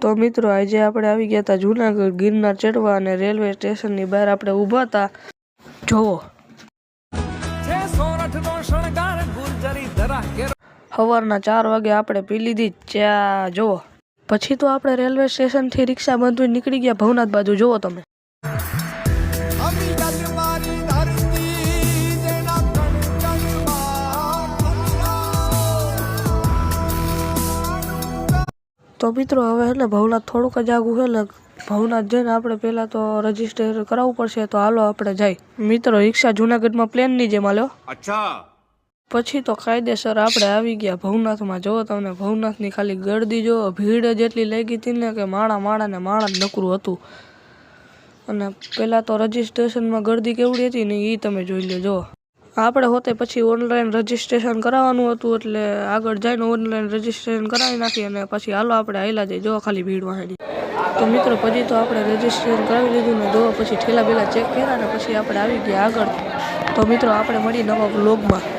તો મિત્રો આજે આપણે આવી ગયા હતા જૂનાગઢ ગિરનાર ચડવા અને રેલવે સ્ટેશનની બહાર આપણે ઊભા હતા. જોવો સવારના 4 વાગે આપણે પી લીધી ચા. જોવો પછી તો આપણે રેલવે સ્ટેશનથી રિક્ષા બાંધીને નીકળી ગયા ભવનાથ બાજુ. જોવો તમે તો મિત્રો હવે એટલે ભવનાથ થોડુંક જ આગું છે ને ભવનાથ જઈને આપણે પહેલાં તો રજીસ્ટર કરાવવું પડશે. તો હાલો આપણે જાય. મિત્રો રિક્ષા જૂનાગઢમાં પ્લેનની જેમ હાલ્યો. પછી તો કાયદેસર આપણે આવી ગયા ભવનાથમાં. જો તમને ભવનાથની ખાલી ગળદી જો ભીડ જ એટલી લાગી હતી ને કે માણા જ નકરું હતું. અને પહેલાં તો રજીસ્ટ્રેશનમાં ગળદી કેવડી હતી ને એ તમે જોઈ લેજો. આપણે હોતે પછી ઓનલાઈન રજીસ્ટ્રેશન કરાવવાનું હતું એટલે આગળ જઈને ઓનલાઈન રજીસ્ટ્રેશન કરાવી નાખી અને પછી હાલો આપણે હાલ્યા જઈએ. જો ખાલી ભીડ વાહેલી. તો મિત્રો પછી તો આપણે રજીસ્ટ્રેશન કરાવી લીધું ને જો પછી ઠેલા બેલા ચેક કર્યા ને પછી આપણે આવી ગયા આગળ. તો મિત્રો આપણે મળીએ નવા વ્લોગમાં.